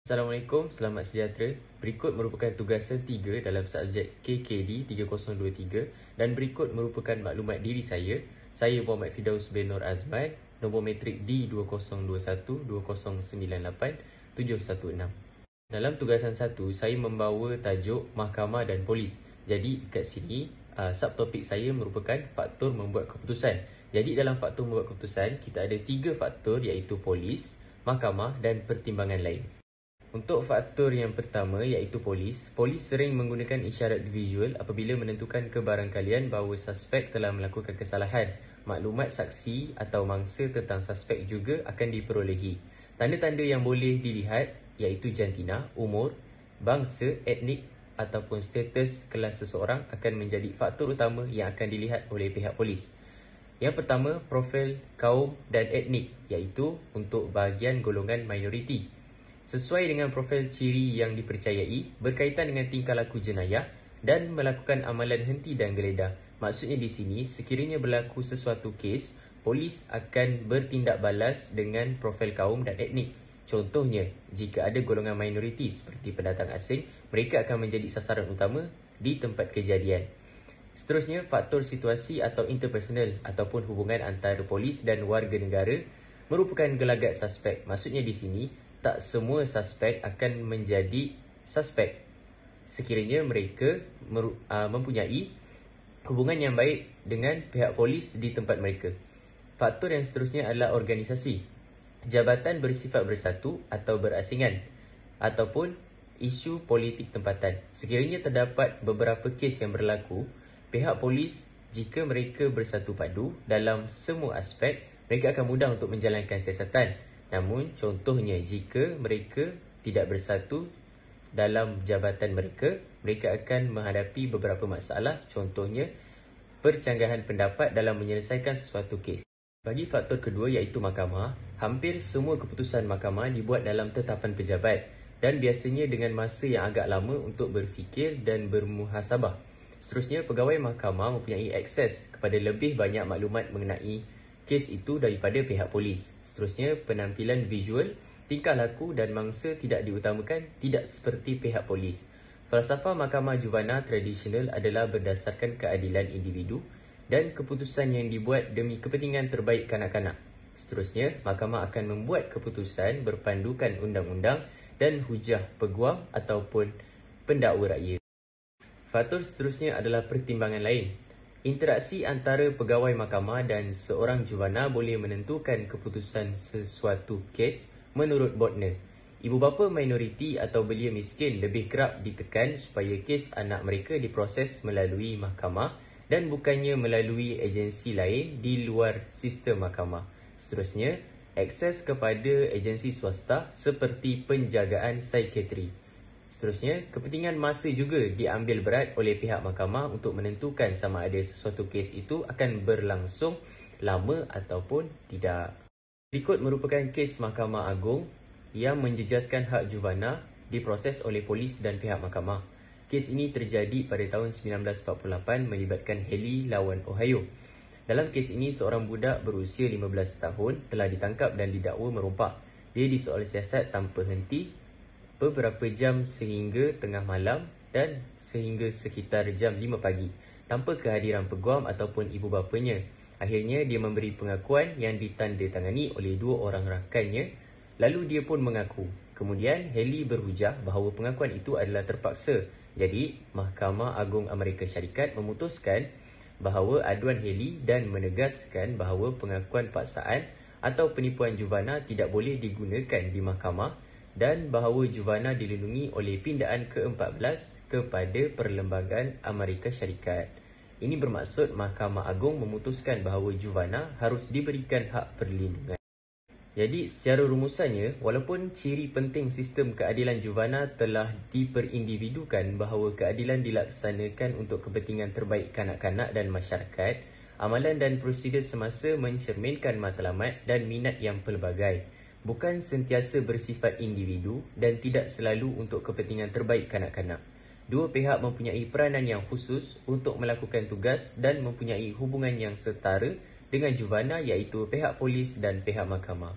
Assalamualaikum, selamat sejahtera. Berikut merupakan tugasan 3 dalam subjek KKD 3023 dan berikut merupakan maklumat diri saya. Saya Muhammad Fidaus bin Nur Azman, nombor matrik D2021-2098-716. Dalam tugasan 1, saya membawa tajuk Mahkamah dan Polis. Jadi kat sini subtopik saya merupakan faktor membuat keputusan. Jadi dalam faktor membuat keputusan, kita ada 3 faktor iaitu polis, mahkamah dan pertimbangan lain. Untuk faktor yang pertama iaitu polis sering menggunakan isyarat visual apabila menentukan kebarangkalian bahawa suspek telah melakukan kesalahan. Maklumat saksi atau mangsa tentang suspek juga akan diperolehi. Tanda-tanda yang boleh dilihat iaitu jantina, umur, bangsa, etnik ataupun status kelas seseorang akan menjadi faktor utama yang akan dilihat oleh pihak polis. Yang pertama, profil kaum dan etnik iaitu untuk bahagian golongan minoriti. Sesuai dengan profil ciri yang dipercayai berkaitan dengan tingkah laku jenayah dan melakukan amalan henti dan geledah. Maksudnya di sini, sekiranya berlaku sesuatu kes, polis akan bertindak balas dengan profil kaum dan etnik. Contohnya, jika ada golongan minoriti seperti pendatang asing, mereka akan menjadi sasaran utama di tempat kejadian. Seterusnya, faktor situasi atau interpersonal ataupun hubungan antara polis dan warga negara merupakan gelagat suspek. Maksudnya di sini, tak semua suspek akan menjadi suspek sekiranya mereka mempunyai hubungan yang baik dengan pihak polis di tempat mereka. Faktor yang seterusnya adalah organisasi, jabatan bersifat bersatu atau berasingan ataupun isu politik tempatan. Sekiranya terdapat beberapa kes yang berlaku, pihak polis jika mereka bersatu padu dalam semua aspek, mereka akan mudah untuk menjalankan siasatan. Namun, contohnya jika mereka tidak bersatu dalam jabatan mereka, mereka akan menghadapi beberapa masalah. Contohnya, percanggahan pendapat dalam menyelesaikan sesuatu kes. Bagi faktor kedua iaitu mahkamah, hampir semua keputusan mahkamah dibuat dalam tetapan pejabat dan biasanya dengan masa yang agak lama untuk berfikir dan bermuhasabah. Seterusnya, pegawai mahkamah mempunyai akses kepada lebih banyak maklumat mengenai kes itu daripada pihak polis. Seterusnya, penampilan visual, tingkah laku dan mangsa tidak diutamakan, tidak seperti pihak polis. Falsafah mahkamah juvana tradisional adalah berdasarkan keadilan individu dan keputusan yang dibuat demi kepentingan terbaik kanak-kanak. Seterusnya, mahkamah akan membuat keputusan berpandukan undang-undang dan hujah peguam ataupun pendakwa rakyat. Faktor seterusnya adalah pertimbangan lain. Interaksi antara pegawai mahkamah dan seorang juvana boleh menentukan keputusan sesuatu kes menurut Bodner. Ibu bapa minoriti atau belia miskin lebih kerap ditekan supaya kes anak mereka diproses melalui mahkamah dan bukannya melalui agensi lain di luar sistem mahkamah. Seterusnya, akses kepada agensi swasta seperti penjagaan psikiatri. Seterusnya, kepentingan masa juga diambil berat oleh pihak mahkamah untuk menentukan sama ada sesuatu kes itu akan berlangsung lama ataupun tidak. Berikut merupakan kes Mahkamah Agung yang menjejaskan hak juvana diproses oleh polis dan pihak mahkamah. Kes ini terjadi pada tahun 1948 melibatkan Haley lawan Ohio. Dalam kes ini, seorang budak berusia 15 tahun telah ditangkap dan didakwa merompak. Dia disoal siasat tanpa henti beberapa jam sehingga tengah malam dan sehingga sekitar jam 5 pagi tanpa kehadiran peguam ataupun ibu bapanya. Akhirnya dia memberi pengakuan yang ditandatangani oleh 2 orang rakannya, lalu dia pun mengaku. Kemudian Haley berhujah bahawa pengakuan itu adalah terpaksa. Jadi Mahkamah Agung Amerika Syarikat memutuskan bahawa aduan Haley dan menegaskan bahawa pengakuan paksaan atau penipuan juvana tidak boleh digunakan di mahkamah dan bahawa juvana dilindungi oleh pindaan ke-14 kepada Perlembagaan Amerika Syarikat. Ini bermaksud Mahkamah Agung memutuskan bahawa juvana harus diberikan hak perlindungan. Jadi, secara rumusannya, walaupun ciri penting sistem keadilan juvana telah diperindividukan bahawa keadilan dilaksanakan untuk kepentingan terbaik kanak-kanak dan masyarakat, amalan dan prosedur semasa mencerminkan matlamat dan minat yang pelbagai. Bukan sentiasa bersifat individu dan tidak selalu untuk kepentingan terbaik kanak-kanak. Dua pihak mempunyai peranan yang khusus untuk melakukan tugas dan mempunyai hubungan yang setara dengan juvana iaitu pihak polis dan pihak mahkamah.